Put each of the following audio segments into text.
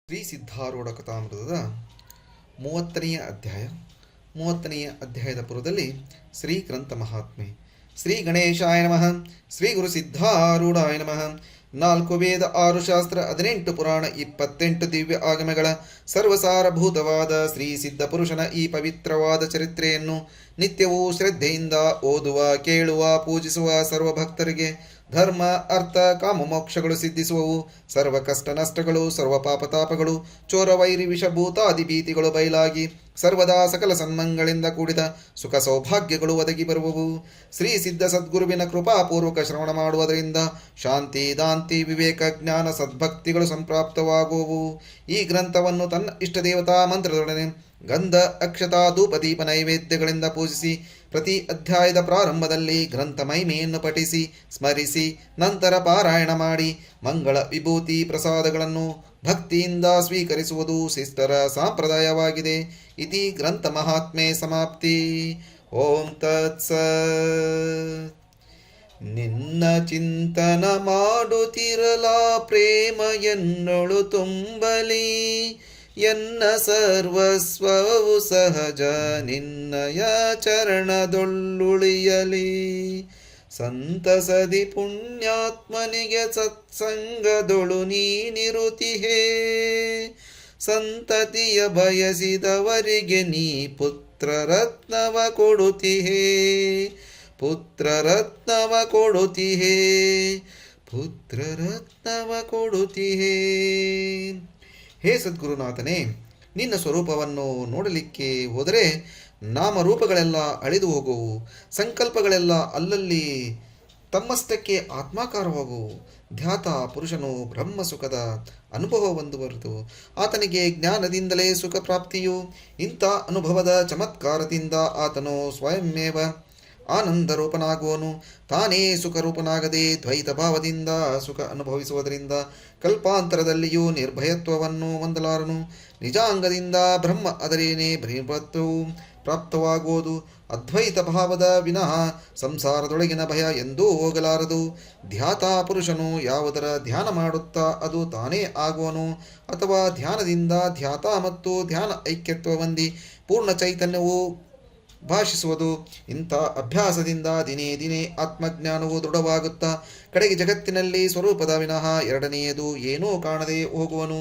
ಶ್ರೀ ಸಿದ್ಧಾರೂಢ ಕಥಾಮೃತದ 30ನೇ ಅಧ್ಯಾಯ. 30ನೇ ಅಧ್ಯಾಯದ ಪುರದಲ್ಲಿ ಶ್ರೀ ಗ್ರಂಥ ಮಹಾತ್ಮೆ. ಶ್ರೀ ಗಣೇಶಾಯ ನಮಃ. ಶ್ರೀ ಗುರು ಸಿದ್ಧಾರೂಢಾಯ ನಮಃ. 4 ವೇದ, 6 ಶಾಸ್ತ್ರ, 18 ಪುರಾಣ, 28 ದಿವ್ಯ ಆಗಮಗಳ ಸರ್ವಸಾರಭೂತವಾದ ಶ್ರೀ ಸಿದ್ಧ ಪುರುಷನ ಈ ಪವಿತ್ರವಾದ ಚರಿತ್ರೆಯನ್ನು ನಿತ್ಯವೂ ಶ್ರದ್ಧೆಯಿಂದ ಓದುವ, ಕೇಳುವ, ಪೂಜಿಸುವ ಸರ್ವ ಭಕ್ತರಿಗೆ ಧರ್ಮ, ಅರ್ಥ, ಕಾಮ, ಮೋಕ್ಷಗಳು ಸಿದ್ಧಿಸುವವು. ಸರ್ವ ಕಷ್ಟ ನಷ್ಟಗಳು, ಸರ್ವ ಪಾಪತಾಪಗಳು, ಚೋರ, ವೈರಿ, ವಿಷಭೂತಾದಿ ಭೀತಿಗಳು ಬಯಲಾಗಿ ಸರ್ವದಾ ಸಕಲ ಸನ್ಮಂಗಳಿಂದ ಕೂಡಿದ ಸುಖ ಸೌಭಾಗ್ಯಗಳು ಒದಗಿ ಬರುವವು. ಶ್ರೀ ಸಿದ್ಧ ಸದ್ಗುರುವಿನ ಕೃಪಾಪೂರ್ವಕ ಶ್ರವಣ ಮಾಡುವುದರಿಂದ ಶಾಂತಿ, ದಾಂತಿ, ವಿವೇಕ, ಜ್ಞಾನ, ಸದ್ಭಕ್ತಿಗಳು ಸಂಪ್ರಾಪ್ತವಾಗುವವು. ಈ ಗ್ರಂಥವನ್ನು ತನ್ನ ಇಷ್ಟದೇವತಾ ಮಂತ್ರದೊಡನೆ ಗಂಧ, ಅಕ್ಷತಾ, ಧೂಪ, ದೀಪ ನೈವೇದ್ಯಗಳಿಂದ ಪೂಜಿಸಿ ಪ್ರತಿ ಅಧ್ಯಾಯದ ಪ್ರಾರಂಭದಲ್ಲಿ ಗ್ರಂಥ ಮಹಿಮೆಯನ್ನು ಪಠಿಸಿ ಸ್ಮರಿಸಿ ನಂತರ ಪಾರಾಯಣ ಮಾಡಿ ಮಂಗಳ, ವಿಭೂತಿ, ಪ್ರಸಾದಗಳನ್ನು ಭಕ್ತಿಯಿಂದ ಸ್ವೀಕರಿಸುವುದು ಶಿಷ್ಟರ ಸಂಪ್ರದಾಯವಾಗಿದೆ. ಇತಿ ಗ್ರಂಥ ಮಹಾತ್ಮೆ ಸಮಾಪ್ತಿ. ಓಂ ತತ್ಸತ್. ನಿನ್ನ ಚಿಂತನ ಮಾಡುತ್ತಿರಲ ಪ್ರೇಮ ಎನ್ನೊಳು ತುಂಬಲಿ, ಎನ್ನ ಸರ್ವಸ್ವವು ಸಹಜ ನಿನ್ನಯ ಚರಣದೊಳ್ಳುಳಿಯಲಿ. ಸಂತಸದಿ ಪುಣ್ಯಾತ್ಮನಿಗೆ ಸತ್ಸಂಗದೊಳು ನೀನಿರುತಿಹೇ, ಸಂತತಿಯ ಬಯಸಿದವರಿಗೆ ನೀ ಪುತ್ರರತ್ನವ ಕೊಡುತಿಹೇ, ಪುತ್ರರತ್ನವ ಕೊಡುತಿಹೇ, ಪುತ್ರರತ್ನವ ಕೊಡುತಿಹೇ. ಹೇ ಸದ್ಗುರುನಾಥನೇ, ನಿನ್ನ ಸ್ವರೂಪವನ್ನು ನೋಡಲಿಕ್ಕೆ ಹೋದರೆ ನಾಮರೂಪಗಳೆಲ್ಲ ಅಳಿದು ಹೋಗುವು, ಸಂಕಲ್ಪಗಳೆಲ್ಲ ಅಲ್ಲಲ್ಲಿ ತಮ್ಮಷ್ಟಕ್ಕೆ ಆತ್ಮಾಕಾರವಾಗುವು. ಧ್ಯಾತ ಪುರುಷನು ಬ್ರಹ್ಮ ಸುಖದ ಅನುಭವ ಹೊಂದುವರೆದು ಆತನಿಗೆ ಜ್ಞಾನದಿಂದಲೇ ಸುಖ ಪ್ರಾಪ್ತಿಯು. ಇಂಥ ಅನುಭವದ ಚಮತ್ಕಾರದಿಂದ ಆತನು ಸ್ವಯಂಮೇವ ಆನಂದ ರೂಪನಾಗುವನು. ತಾನೇ ಸುಖರೂಪನಾಗದೆ ದ್ವೈತ ಭಾವದಿಂದ ಸುಖ ಅನುಭವಿಸುವುದರಿಂದ ಕಲ್ಪಾಂತರದಲ್ಲಿಯೂ ನಿರ್ಭಯತ್ವವನ್ನು ಹೊಂದಲಾರನು. ನಿಜಾಂಗದಿಂದ ಬ್ರಹ್ಮ ಅದರೇನೇ ಬ್ರಹ್ಮತ್ವವು ಪ್ರಾಪ್ತವಾಗುವುದು. ಅದ್ವೈತ ಭಾವದ ವಿನಃ ಸಂಸಾರದೊಳಗಿನ ಭಯ ಎಂದೂ ಹೋಗಲಾರದು. ಧ್ಯಾತ ಪುರುಷನು ಯಾವುದರ ಧ್ಯಾನ ಮಾಡುತ್ತಾ ಅದು ತಾನೇ ಆಗುವನು, ಅಥವಾ ಧ್ಯಾನದಿಂದ ಧ್ಯಾತ ಮತ್ತು ಧ್ಯಾನ ಐಕ್ಯತ್ವ ಹೊಂದಿ ಪೂರ್ಣ ಚೈತನ್ಯವು ಭಾಷಿಸುವುದು. ಇಂಥ ಅಭ್ಯಾಸದಿಂದ ದಿನೇ ದಿನೇ ಆತ್ಮಜ್ಞಾನವು ದೃಢವಾಗುತ್ತಾ ಕಡೆಗೆ ಜಗತ್ತಿನಲ್ಲಿ ಸ್ವರೂಪದ ವಿನಃ ಎರಡನೆಯದು ಏನೂ ಕಾಣದೆ ಹೋಗುವನು.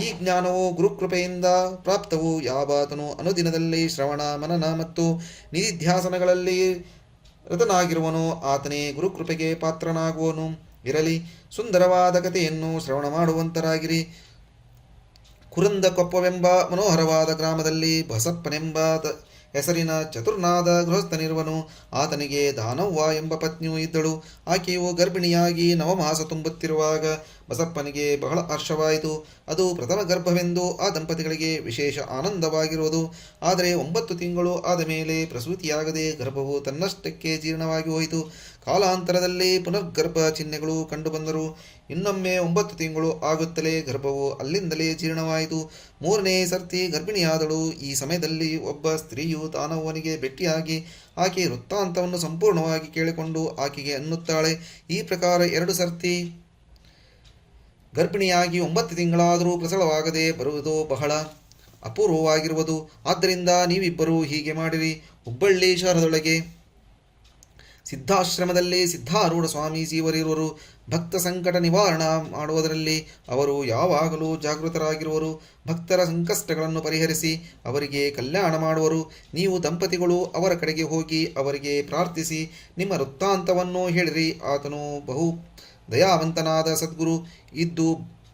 ಈ ಜ್ಞಾನವು ಗುರುಕೃಪೆಯಿಂದ ಪ್ರಾಪ್ತವು. ಯಾವಾತನು ಅನುದಿನದಲ್ಲಿ ಶ್ರವಣ, ಮನನ ಮತ್ತು ನಿಧಿಧ್ಯಾಸನಗಳಲ್ಲಿ ರತನಾಗಿರುವನು ಆತನೇ ಗುರುಕೃಪೆಗೆ ಪಾತ್ರನಾಗುವನು. ಇರಲಿ, ಸುಂದರವಾದ ಕಥೆಯನ್ನು ಶ್ರವಣ ಮಾಡುವಂತರಾಗಿರಿ. ಕುರಂದ ಕೊಪ್ಪವೆಂಬ ಮನೋಹರವಾದ ಗ್ರಾಮದಲ್ಲಿ ಬಸಪ್ಪನೆಂಬ ಹೆಸರಿನ ಚತುರ್ನಾದ ಗೃಹಸ್ಥನಿರುವನು. ಆತನಿಗೆ ದಾನವ್ವ ಎಂಬ ಪತ್ನಿಯೂ ಇದ್ದಳು. ಆಕೆಯು ಗರ್ಭಿಣಿಯಾಗಿ ನವಮಾಸ ತುಂಬುತ್ತಿರುವಾಗ ಬಸಪ್ಪನಿಗೆ ಬಹಳ ಹರ್ಷವಾಯಿತು. ಅದು ಪ್ರಥಮ ಗರ್ಭವೆಂದು ಆ ದಂಪತಿಗಳಿಗೆ ವಿಶೇಷ ಆನಂದವಾಗಿರುವುದು. ಆದರೆ 9 ತಿಂಗಳು ಆದ ಮೇಲೆ ಪ್ರಸೂತಿಯಾಗದೆ ಗರ್ಭವು ತನ್ನಷ್ಟಕ್ಕೆ ಜೀರ್ಣವಾಗಿ ಹೋಯಿತು. ಕಾಲಾಂತರದಲ್ಲಿ ಪುನರ್ಗರ್ಭ ಚಿಹ್ನೆಗಳು ಕಂಡುಬಂದರು. ಇನ್ನೊಮ್ಮೆ 9 ತಿಂಗಳು ಆಗುತ್ತಲೇ ಗರ್ಭವು ಅಲ್ಲಿಂದಲೇ ಜೀರ್ಣವಾಯಿತು. 3ನೇ ಸರ್ತಿ ಗರ್ಭಿಣಿಯಾದಳು. ಈ ಸಮಯದಲ್ಲಿ ಒಬ್ಬ ಸ್ತ್ರೀಯು ದಾನವ್ವನಿಗೆ ಭೇಟಿಯಾಗಿ ಆಕೆ ವೃತ್ತಾಂತವನ್ನು ಸಂಪೂರ್ಣವಾಗಿ ಕೇಳಿಕೊಂಡು ಆಕೆಗೆ ಅನ್ನುತ್ತಾಳೆ, ಈ ಪ್ರಕಾರ 2 ಸರ್ತಿ ಗರ್ಭಿಣಿಯಾಗಿ 9 ತಿಂಗಳಾದರೂ ಪ್ರಸವವಾಗದೆ ಬರುವುದು ಬಹಳ ಅಪೂರ್ವವಾಗಿರುವುದು. ಆದ್ದರಿಂದ ನೀವಿಬ್ಬರೂ ಹೀಗೆ ಮಾಡಿರಿ. ಹುಬ್ಬಳ್ಳಿ ಶಹರದೊಳಗೆ ಸಿದ್ಧಾಶ್ರಮದಲ್ಲಿ ಸಿದ್ಧಾರೂಢ ಸ್ವಾಮೀಜಿಯವರಿರುವರು. ಭಕ್ತ ಸಂಕಟ ನಿವಾರಣ ಮಾಡುವುದರಲ್ಲಿ ಅವರು ಯಾವಾಗಲೂ ಜಾಗೃತರಾಗಿರುವರು. ಭಕ್ತರ ಸಂಕಷ್ಟಗಳನ್ನು ಪರಿಹರಿಸಿ ಅವರಿಗೆ ಕಲ್ಯಾಣ ಮಾಡುವರು. ನೀವು ದಂಪತಿಗಳು ಅವರ ಕಡೆಗೆ ಹೋಗಿ ಅವರಿಗೆ ಪ್ರಾರ್ಥಿಸಿ ನಿಮ್ಮ ವೃತ್ತಾಂತವನ್ನು ಹೇಳಿರಿ. ಆತನು ಬಹು ದಯಾವಂತನಾದ ಸದ್ಗುರು ಇದ್ದು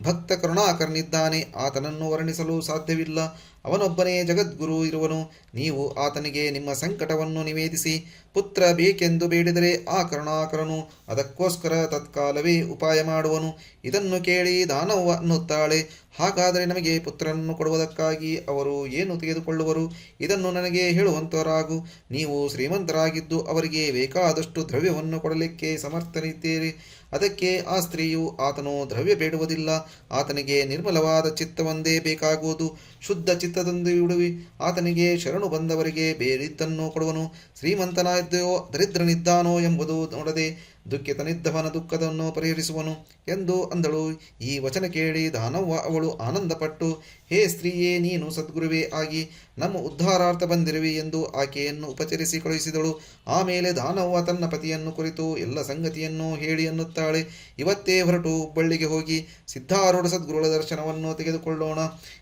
ಭಕ್ತ ಕರುಣಾಕರನಿದ್ದಾನೆ. ಆತನನ್ನು ವರ್ಣಿಸಲು ಸಾಧ್ಯವಿಲ್ಲ. ಅವನೊಬ್ಬನೇ ಜಗದ್ಗುರು ಇರುವನು. ನೀವು ಆತನಿಗೆ ನಿಮ್ಮ ಸಂಕಟವನ್ನು ನಿವೇದಿಸಿ ಪುತ್ರ ಬೇಕೆಂದು ಬೇಡಿದರೆ ಆ ಕರುಣಾಕರನು ಅದಕ್ಕೋಸ್ಕರ ತತ್ಕಾಲವೇ ಉಪಾಯ ಮಾಡುವನು. ಇದನ್ನು ಕೇಳಿ ದಾನವ್ವ ಅನ್ನುತ್ತಾಳೆ, ಹಾಗಾದರೆ ನಮಗೆ ಪುತ್ರನನ್ನು ಕೊಡುವುದಕ್ಕಾಗಿ ಅವರು ಏನು ತೆಗೆದುಕೊಳ್ಳುವರು? ಇದನ್ನು ನನಗೆ ಹೇಳುವಂತವರಾಗು. ನೀವು ಶ್ರೀಮಂತರಾಗಿದ್ದು ಅವರಿಗೆ ಬೇಕಾದಷ್ಟು ದ್ರವ್ಯವನ್ನು ಕೊಡಲಿಕ್ಕೆ ಸಮರ್ಥನಿದ್ದೀರಿ. ಅದಕ್ಕೆ ಆ ಸ್ತ್ರೀಯು, ಆತನು ದ್ರವ್ಯ ಬೇಡುವುದಿಲ್ಲ, ಆತನಿಗೆ ನಿರ್ಮಲವಾದ ಚಿತ್ತವೊಂದೇ ಬೇಕಾಗುವುದು. ಶುದ್ಧ ಚಿತ್ತದೊಂದು ಬಿಡುವಿ. ಆತನಿಗೆ ಶರಣು ಬಂದವರಿಗೆ ಬೇರಿದ್ದನ್ನು ಕೊಡುವನು. ಶ್ರೀಮಂತನಾದ್ದೋ ದರಿದ್ರನಿದ್ದಾನೋ ಎಂಬುದು ನೋಡದೆ ದುಃಖಿತನಿದ್ದವನ ದುಃಖವನ್ನು ಪರಿಹರಿಸುವನು ಎಂದು ಅಂದಳು. ಈ ವಚನ ಕೇಳಿ ದಾನವ್ವ ಅವಳು ಆನಂದಪಟ್ಟು, ಹೇ ಸ್ತ್ರೀಯೇ, ನೀನು ಸದ್ಗುರುವೇ ಆಗಿ ನಮ್ಮ ಉದ್ಧಾರಾರ್ಥ ಬಂದಿರುವಿ ಎಂದು ಆಕೆಯನ್ನು ಉಪಚರಿಸಿ ಕಳುಹಿಸಿದಳು. ಆಮೇಲೆ ದಾನವ್ವ ತನ್ನ ಪತಿಯನ್ನು ಕುರಿತು ಎಲ್ಲ ಸಂಗತಿಯನ್ನು ಹೇಳಿ ಅನ್ನುತ್ತಾಳೆ. ಇವತ್ತೇ ಹೊರಟು ಹುಬ್ಬಳ್ಳಿಗೆ ಹೋಗಿ ಸಿದ್ಧಾರೂಢ ಸದ್ಗುರುಗಳ ದರ್ಶನವನ್ನು ತೆಗೆದುಕೊಳ್ಳೋಣ.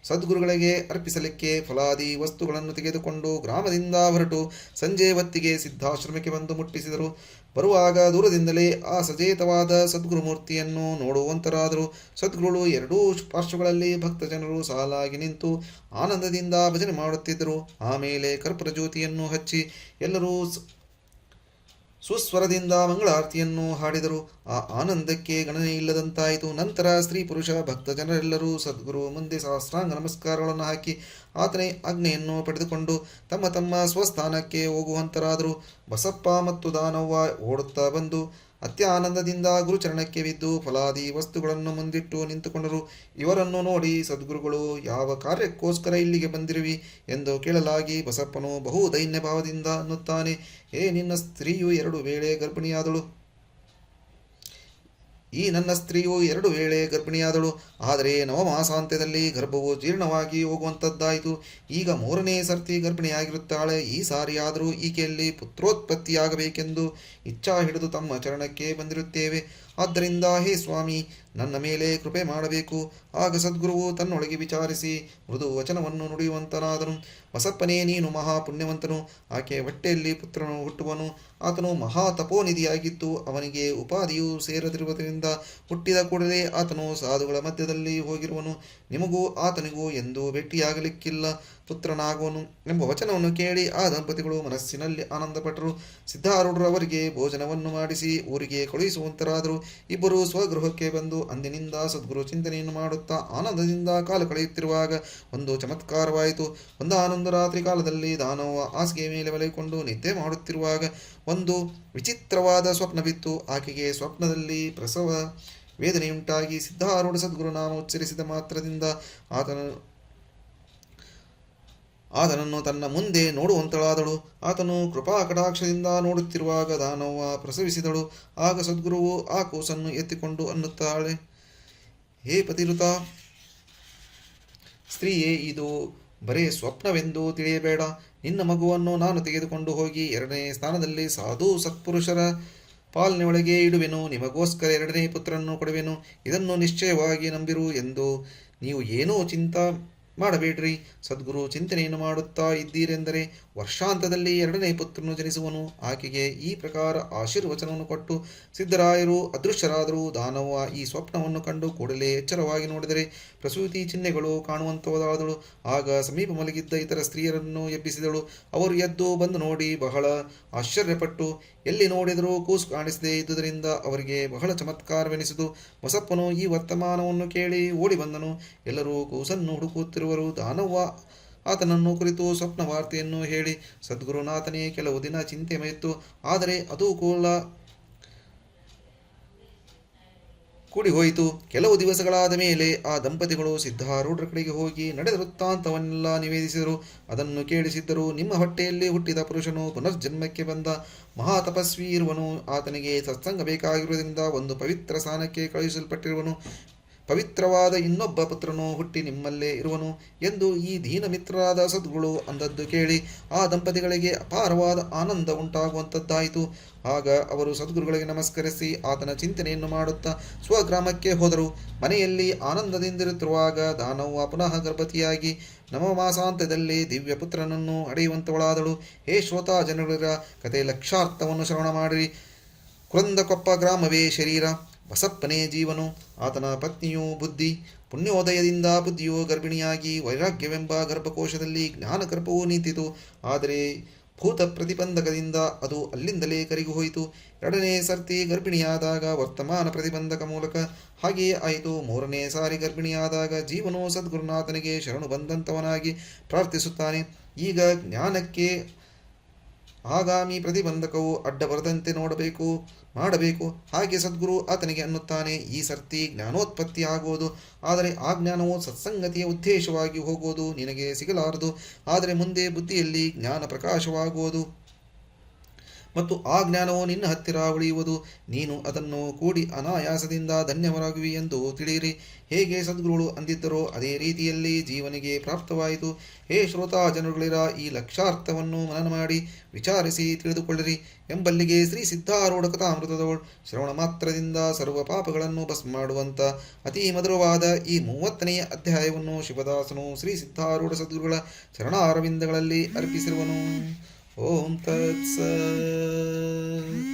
ಸದ್ಗುರುಗಳಿಗೆ ಅರ್ಪಿಸಲಿಕ್ಕೆ ಫಲಾದಿ ವಸ್ತುಗಳನ್ನು ತೆಗೆದುಕೊಂಡು ಗ್ರಾಮದಿಂದ ಹೊರಟು ಸಂಜೆ ಹೊತ್ತಿಗೆ ಸಿದ್ಧಾಶ್ರಮಕ್ಕೆ ಬಂದು ಮುಟ್ಟಿಸಿದರು. ಬರುವಾಗ ದೂರದಿಂದಲೇ ಆ ಸಚೇತವಾದ ಸದ್ಗುರುಮೂರ್ತಿಯನ್ನು ನೋಡುವಂತರಾದರು. ಸದ್ಗುರುಗಳು ಎರಡೂ ಪಾರ್ಶ್ವಗಳಲ್ಲಿ ಭಕ್ತಜನರು ಸಾಲಾಗಿ ನಿಂತು ಆನಂದದಿಂದ ಭಜನೆ ಮಾಡುತ್ತಿದ್ದರು. ಆಮೇಲೆ ಕರ್ಪೂರ ಜ್ಯೋತಿಯನ್ನು ಹಚ್ಚಿ ಎಲ್ಲರೂ ಸುಸ್ವರದಿಂದ ಮಂಗಳಾರತಿಯನ್ನು ಹಾಡಿದರು. ಆ ಆನಂದಕ್ಕೆ ಗಣನೆ ಇಲ್ಲದಂತಾಯಿತು. ನಂತರ ಸ್ತ್ರೀ ಪುರುಷ ಭಕ್ತ ಜನರೆಲ್ಲರೂ ಸದ್ಗುರು ಮುಂದೆ ಸಹಸ್ರಾಂಗ ನಮಸ್ಕಾರಗಳನ್ನು ಹಾಕಿ ಆತನೇ ಆಜ್ಞೆಯನ್ನು ಪಡೆದುಕೊಂಡು ತಮ್ಮ ತಮ್ಮ ಸ್ವಸ್ಥಾನಕ್ಕೆ ಹೋಗುವಂತರಾದರು. ಬಸಪ್ಪ ಮತ್ತು ದಾನವ್ವ ಓಡುತ್ತಾ ಬಂದು ಅತ್ಯಾನಂದದಿಂದ ಗುರುಚರಣಕ್ಕೆ ಬಿದ್ದು ಫಲಾದಿ ವಸ್ತುಗಳನ್ನು ಮುಂದಿಟ್ಟು ನಿಂತುಕೊಂಡರು. ಇವರನ್ನು ನೋಡಿ ಸದ್ಗುರುಗಳು, ಯಾವ ಕಾರ್ಯಕ್ಕೋಸ್ಕರ ಇಲ್ಲಿಗೆ ಬಂದಿರುವಿ ಎಂದು ಕೇಳಲಾಗಿ ಬಸಪ್ಪನು ಬಹು ದೈನ್ಯ ಭಾವದಿಂದ ಅನ್ನುತ್ತಾನೆ, ನಿನ್ನ ಸ್ತ್ರೀಯು 2 ವೇಳೆ ಗರ್ಭಿಣಿಯಾದಳು. ನನ್ನ ಸ್ತ್ರೀಯು 2 ವೇಳೆ ಗರ್ಭಿಣಿಯಾದಳು. ಆದರೆ ನವಮಾಸಾಂತ್ಯದಲ್ಲಿ ಗರ್ಭವು ಜೀರ್ಣವಾಗಿ ಹೋಗುವಂಥದ್ದಾಯಿತು. ಈಗ 3ನೇ ಸರ್ತಿ ಗರ್ಭಿಣಿಯಾಗಿರುತ್ತಾಳೆ. ಈ ಸಾರಿಯಾದರೂ ಈಕೆಯಲ್ಲಿ ಪುತ್ರೋತ್ಪತ್ತಿಯಾಗಬೇಕೆಂದು ಇಚ್ಛಾ ಹಿಡಿದು ತಮ್ಮ ಚರಣಕ್ಕೆ ಬಂದಿರುತ್ತೇವೆ. ಆದ್ದರಿಂದ ಹೇ ಸ್ವಾಮಿ, ನನ್ನ ಮೇಲೆ ಕೃಪೆ ಮಾಡಬೇಕು. ಆಗ ಸದ್ಗುರುವು ತನ್ನೊಳಗೆ ವಿಚಾರಿಸಿ ಮೃದು ವಚನವನ್ನು ನುಡಿಯುವಂತನಾದನು. ಬಸಪ್ಪನೇ, ನೀನು ಮಹಾಪುಣ್ಯವಂತನು. ಆಕೆ ಹೊಟ್ಟೆಯಲ್ಲಿ ಪುತ್ರನು ಹುಟ್ಟುವನು. ಆತನು ಮಹಾ ತಪೋನಿಧಿಯಾಗಿದ್ದು ಅವನಿಗೆ ಉಪಾಧಿಯು ಸೇರದಿರುವುದರಿಂದ ಹುಟ್ಟಿದ ಕೂಡಲೇ ಆತನು ಸಾಧುಗಳ ಮಧ್ಯದಲ್ಲಿ ಹೋಗಿರುವನು. ನಿಮಗೂ ಆತನಿಗೂ ಎಂದೂ ಭೇಟಿಯಾಗಲಿಕ್ಕಿಲ್ಲ. ಪುತ್ರನಾಗುವನು ಎಂಬ ವಚನವನ್ನು ಕೇಳಿ ಆ ದಂಪತಿಗಳು ಮನಸ್ಸಿನಲ್ಲಿ ಆನಂದಪಟ್ಟರು. ಸಿದ್ಧಾರೂಢರವರಿಗೆ ಭೋಜನವನ್ನು ಮಾಡಿಸಿ ಊರಿಗೆ ಕಳುಹಿಸುವಂತರಾದರು. ಇಬ್ಬರು ಸ್ವಗೃಹಕ್ಕೆ ಬಂದು ಅಂದಿನಿಂದ ಸದ್ಗುರು ಚಿಂತನೆಯನ್ನು ಮಾಡುತ್ತಾ ಆನಂದದಿಂದ ಕಾಲ ಕಳೆಯುತ್ತಿರುವಾಗ ಒಂದು ಚಮತ್ಕಾರವಾಯಿತು. ಒಂದಾನೊಂದು ರಾತ್ರಿ ಕಾಲದಲ್ಲಿ ದಾನವ್ವ ಹಾಸಿಗೆ ಮೇಲೆ ಮಲಗಿಕೊಂಡು ನಿದ್ದೆ ಮಾಡುತ್ತಿರುವಾಗ ಒಂದು ವಿಚಿತ್ರವಾದ ಸ್ವಪ್ನವಿತ್ತು. ಆಕೆಗೆ ಸ್ವಪ್ನದಲ್ಲಿ ಪ್ರಸವ ವೇದನೆಯುಂಟಾಗಿ ಸಿದ್ಧಾರೂಢ ಸದ್ಗುರು ನಾಮ ಉಚ್ಚರಿಸಿದ ಮಾತ್ರದಿಂದ ಆತನನ್ನು ತನ್ನ ಮುಂದೆ ನೋಡುವಂತಳಾದಳು. ಆತನು ಕೃಪಾ ಕಟಾಕ್ಷದಿಂದ ನೋಡುತ್ತಿರುವಾಗ ದಾನವ್ವ ಪ್ರಸವಿಸಿದಳು. ಆಗ ಸದ್ಗುರುವು ಆ ಕೂಸನ್ನು ಎತ್ತಿಕೊಂಡು ಅನ್ನುತ್ತಾಳೆ, ಹೇ ಪತಿರುತ ಸ್ತ್ರೀಯೇ, ಇದು ಬರೇ ಸ್ವಪ್ನವೆಂದು ತಿಳಿಯಬೇಡ. ನಿನ್ನ ಮಗುವನ್ನು ನಾನು ತೆಗೆದುಕೊಂಡು ಹೋಗಿ 2ನೇ ಸ್ಥಾನದಲ್ಲಿ ಸಾಧು ಸತ್ಪುರುಷರ ಪಾಲನೆಯೊಳಗೆ ಇಡುವೆನು. ನಿಮಗೋಸ್ಕರ 2ನೇ ಪುತ್ರನ್ನು ಕೊಡುವೆನು. ಇದನ್ನು ನಿಶ್ಚಯವಾಗಿ ನಂಬಿರು ಎಂದು ನೀವು ಏನೂ ಚಿಂತ ಮಾಡಬೇಡ್ರಿ. ಸದ್ಗುರು ಚಿಂತನೆಯನ್ನು ಮಾಡುತ್ತಾ ಇದ್ದೀರೆಂದರೆ ವರ್ಷಾಂತದಲ್ಲಿ 2ನೇ ಪುತ್ರನು ಜನಿಸುವನು. ಆಕೆಗೆ ಈ ಪ್ರಕಾರ ಆಶೀರ್ವಚನವನ್ನು ಕೊಟ್ಟು ಸಿದ್ಧರಾಯರು ಅದೃಶ್ಯರಾದರು. ದಾನವ್ವ ಈ ಸ್ವಪ್ನವನ್ನು ಕಂಡು ಕೂಡಲೇ ಎಚ್ಚರವಾಗಿ ನೋಡಿದರೆ ಪ್ರಸೂತಿ ಚಿಹ್ನೆಗಳು ಕಾಣುವಂತವಾದಳು. ಆಗ ಸಮೀಪ ಮಲಗಿದ್ದ ಇತರ ಸ್ತ್ರೀಯರನ್ನು ಎಬ್ಬಿಸಿದಳು. ಅವರು ಎದ್ದು ಬಂದು ನೋಡಿ ಬಹಳ ಆಶ್ಚರ್ಯಪಟ್ಟು ಎಲ್ಲಿ ನೋಡಿದರೂ ಕೂಸು ಕಾಣಿಸದೇ ಇದ್ದುದರಿಂದ ಅವರಿಗೆ ಬಹಳ ಚಮತ್ಕಾರವೆನಿಸಿತು. ಬಸಪ್ಪನು ಈ ವರ್ತಮಾನವನ್ನು ಕೇಳಿ ಓಡಿ ಬಂದನು. ಎಲ್ಲರೂ ಕೂಸನ್ನು ಹುಡುಕುತ್ತಿರುವರು. ದಾನವ್ವ ಆತನನ್ನು ಕುರಿತು ಸ್ವಪ್ನ ವಾರ್ತೆಯನ್ನು ಹೇಳಿ ಸದ್ಗುರುನಾಥನೇ ಕೆಲವು ದಿನ ಚಿಂತೆ ಮೈತ್ತು. ಆದರೆ ಅದು ಕೂಡಿ ಹೋಯಿತು. ಕೆಲವು ದಿವಸಗಳಾದ ಮೇಲೆ ಆ ದಂಪತಿಗಳು ಸಿದ್ಧಾರೂಢರ ಕಡೆಗೆ ಹೋಗಿ ನಡೆದ ವೃತ್ತಾಂತವನ್ನೆಲ್ಲ ನಿವೇದಿಸಿದರು. ಅದನ್ನು ಕೇಳಿಸಿದ್ದರು. ನಿಮ್ಮ ಹೊಟ್ಟೆಯಲ್ಲಿ ಹುಟ್ಟಿದ ಪುರುಷನು ಪುನರ್ಜನ್ಮಕ್ಕೆ ಬಂದ ಮಹಾತಪಸ್ವಿ ಇರುವನು. ಆತನಿಗೆ ಸತ್ಸಂಗ ಬೇಕಾಗಿರುವುದರಿಂದ ಒಂದು ಪವಿತ್ರ ಸ್ಥಾನಕ್ಕೆ ಕಳುಹಿಸಲ್ಪಟ್ಟಿರುವನು. ಪವಿತ್ರವಾದ ಇನ್ನೊಬ್ಬ ಪುತ್ರನು ಹುಟ್ಟಿ ನಿಮ್ಮಲ್ಲೇ ಇರುವನು ಎಂದು ಈ ದೀನಮಿತ್ರರಾದ ಸದ್ಗುರು ಅಂದದ್ದು ಕೇಳಿ ಆ ದಂಪತಿಗಳಿಗೆ ಅಪಾರವಾದ ಆನಂದ ಉಂಟಾಗುವಂಥದ್ದಾಯಿತು. ಆಗ ಅವರು ಸದ್ಗುರುಗಳಿಗೆ ನಮಸ್ಕರಿಸಿ ಆತನ ಚಿಂತನೆಯನ್ನು ಮಾಡುತ್ತಾ ಸ್ವಗ್ರಾಮಕ್ಕೆ ಹೋದರು. ಮನೆಯಲ್ಲಿ ಆನಂದದಿಂದಿರುತ್ತಿರುವಾಗ ದಾನವ್ವ ಪುನಃ ಗರ್ಭವತಿಯಾಗಿ ನವಮಾಸಾಂತ್ಯದಲ್ಲಿ ದಿವ್ಯ ಪುತ್ರನನ್ನು ಅಡೆಯುವಂತವಳಾದಳು. ಹೇ ಶ್ರೋತಾ ಜನರ ಕತೆ ಲಕ್ಷಾರ್ಥವನ್ನು ಶ್ರವಣ ಮಾಡಿರಿ. ಕುರಂದಕೊಪ್ಪ ಗ್ರಾಮವೇ ಶರೀರ, ಬಸಪ್ಪನೇ ಜೀವನು. ಆತನ ಪತ್ನಿಯು ಬುದ್ಧಿ. ಪುಣ್ಯೋದಯದಿಂದ ಬುದ್ಧಿಯು ಗರ್ಭಿಣಿಯಾಗಿ ವೈರಾಗ್ಯವೆಂಬ ಗರ್ಭಕೋಶದಲ್ಲಿ ಜ್ಞಾನಗರ್ಭವೂ ನಿಂತಿತು. ಆದರೆ ಭೂತ ಪ್ರತಿಬಂಧಕದಿಂದ ಅದು ಅಲ್ಲಿಂದಲೇ ಕರಗಿ ಹೋಯಿತು. 2ನೇ ಸರ್ತಿ ಗರ್ಭಿಣಿಯಾದಾಗ ವರ್ತಮಾನ ಪ್ರತಿಬಂಧಕ ಮೂಲಕ ಹಾಗೆಯೇ ಆಯಿತು. 3ನೇ ಸಾರಿ ಗರ್ಭಿಣಿಯಾದಾಗ ಜೀವನು ಸದ್ಗುರುನಾಥನಿಗೆ ಶರಣು ಬಂದಂಥವನಾಗಿ ಪ್ರಾರ್ಥಿಸುತ್ತಾನೆ. ಈಗ ಜ್ಞಾನಕ್ಕೆ ಆಗಾಮಿ ಪ್ರತಿಬಂಧಕವು ಅಡ್ಡ ಬರದಂತೆ ಮಾಡಬೇಕು. ಹಾಗೆ ಸದ್ಗುರು ಆತನಿಗೆ ಅನ್ನುತ್ತಾನೆ, ಈ ಸರ್ತಿ ಜ್ಞಾನೋತ್ಪತ್ತಿ ಆಗುವುದು. ಆದರೆ ಆ ಜ್ಞಾನವು ಸತ್ಸಂಗತಿಯ ಉದ್ದೇಶವಾಗಿ ಹೋಗುವುದು ನಿನಗೆ ಸಿಗಲಾರದು. ಆದರೆ ಮುಂದೆ ಬುದ್ಧಿಯಲ್ಲಿ ಜ್ಞಾನ ಪ್ರಕಾಶವಾಗುವುದು. ಮತ್ತು ಆ ಜ್ಞಾನವು ನಿನ್ನ ಹತ್ತಿರ ಉಳಿಯುವುದು. ನೀನು ಅದನ್ನು ಕೂಡಿ ಅನಾಯಾಸದಿಂದ ಧನ್ಯರಾಗುವಿ ಎಂದು ತಿಳಿಯಿರಿ. ಹೇಗೆ ಸದ್ಗುರುಗಳು ಅಂದಿದ್ದರೋ ಅದೇ ರೀತಿಯಲ್ಲಿ ಜೀವನಿಗೆ ಪ್ರಾಪ್ತವಾಯಿತು. ಹೇ ಶ್ರೋತಾ ಜನರುಗಳಿರ, ಈ ಲಕ್ಷಾರ್ಥವನ್ನು ಮನನ ಮಾಡಿ ವಿಚಾರಿಸಿ ತಿಳಿದುಕೊಳ್ಳಿರಿ. ಎಂಬಲ್ಲಿಗೆ ಶ್ರೀ ಸಿದ್ಧಾರೂಢ ಕಥಾಮೃತದವಳು ಶ್ರವಣ ಮಾತ್ರದಿಂದ ಸರ್ವ ಪಾಪಗಳನ್ನು ಭಸ್ಮ ಮಾಡುವಂಥ ಅತಿ ಮಧುರವಾದ ಈ 30ನೆಯ ಅಧ್ಯಾಯವನ್ನು ಶಿವದಾಸನು ಶ್ರೀ ಸಿದ್ಧಾರೂಢ ಸದ್ಗುರುಗಳ ಚರಣಾರವಿಂದಗಳಲ್ಲಿ ಅರ್ಪಿಸಿರುವನು. ಓಂ ತತ್ಸತ್.